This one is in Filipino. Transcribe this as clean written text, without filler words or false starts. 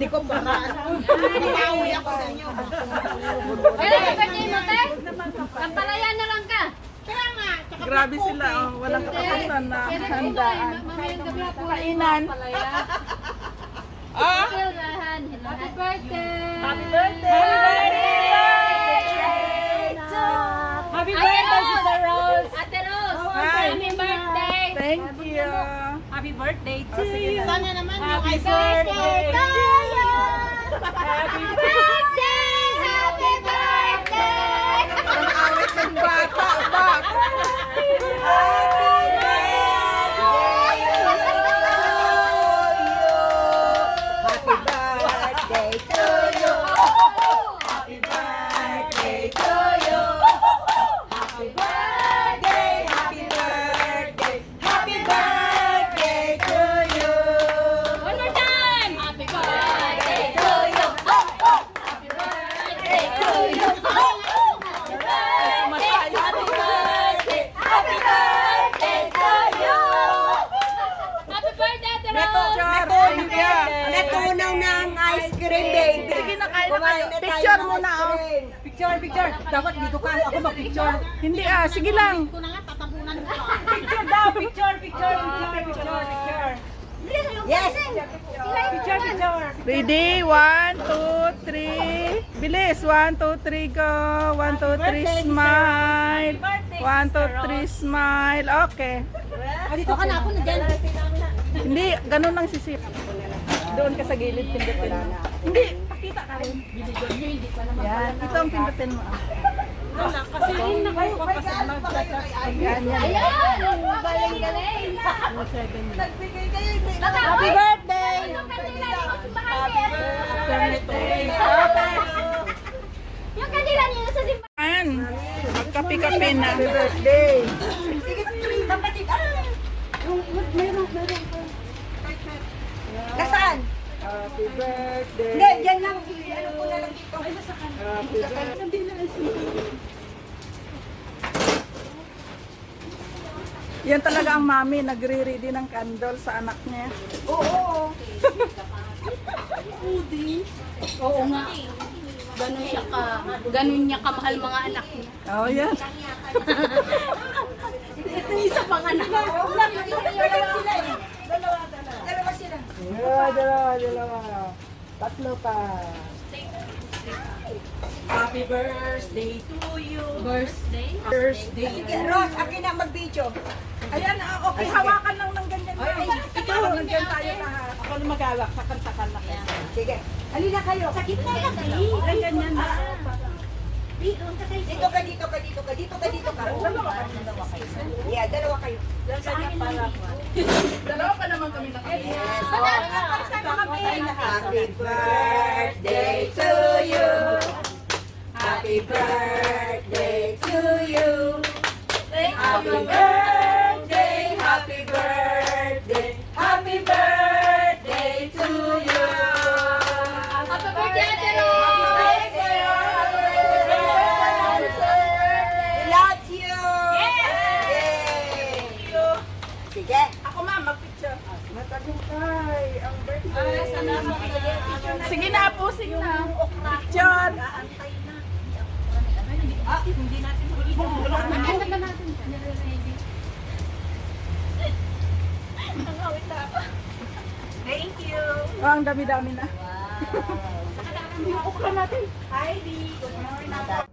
Di ko paraan. Nakawi ako sa inyo. Kaya birthday mo, te? Kampalaya na lang ka. Kaya nga. Tsaka Grabe sila, oh. Walang katapusan na handaan. Mamayang gabi po. Kainan. Ah? Silrahan. Happy birthday! Happy birthday! Happy birthday, Sister Rose! Ate Rose! Hi. Happy birthday! Thank you. Happy birthday to sige you! na. sana naman yung Happy ice birthday cream. to you! Happy birthday! Happy birthday! Ang awit ng bata, bak. One more time! Happy birthday to you! Happy birthday to you! Happy birthday! Happy birthday to you! Happy birthday, Ate Rose! Thank you. Natunaw ng ice cream, baby. Sige na, kain na kayo. Picture muna, oh. Picture. Dapat dito ka. Ako mag-picture. Hindi sige lang. Ko na nga, tatabunan mo pa. Picture daw, picture. Yes! Ready? 1, 2, 3. Bilis. 1, 2, 3, go. 1, 2, 3, smile. 1, 2, 3, smile. Okay. Dito ka na ako na dyan. Hindi, ganun lang sisip. Doon ka sa gilid, pindutin mo. Hindi, pakita ka rin. Yan, ito ang pindutin mo. Kasi yun na kayo. Yan, yan. Ayan! Galing-galing! Nagbigay kayo. Happy birthday! Yung kandila niyo sa bahay. Yung kandila niyo sa simbahan. Yan. Magkapi-kapi na. birthday! Sige, kapatid. Meron. Nasaan? Happy birthday! Hindi, dyan lang. Ano ko na lang dito. Ay, nasa kanan. Happy birthday! Yan talaga ang mami, nagre-ready ng candle sa anak niya. Oo. Oo nga. Ganun niya kamahal mga anak niya. Oh, yan. Ito yung isa pang anak. Dalawa sila. Dalawa. Tatlo pa. Happy birthday to you. Birthday? Sige, Ross, akin na mag-video. Ayan, okay, hawakan lang ng ganyan na. Ikaw, nandiyan tayo lahat. Ako na mag-alak, kakantakan na. Sige. Halina kayo. Sa gitna lang. Ganyan yan na. Dito ka. Dalawa kayo. Yeah, dalawa kayo. Dalawa pa naman kami nakapit. Yes. Happy birthday to you. Happy birthday to you. Happy birthday, happy birthday, happy birthday to you. Happy birthday, Ate Rose! We love you. Yay! Sige. Ako ma'am, mag-picture. Matagumpay, ang birthday. Sige na, pusing na. Picture. Thank you. Oh, ang dami-dami na. Hi, Dee. Good morning.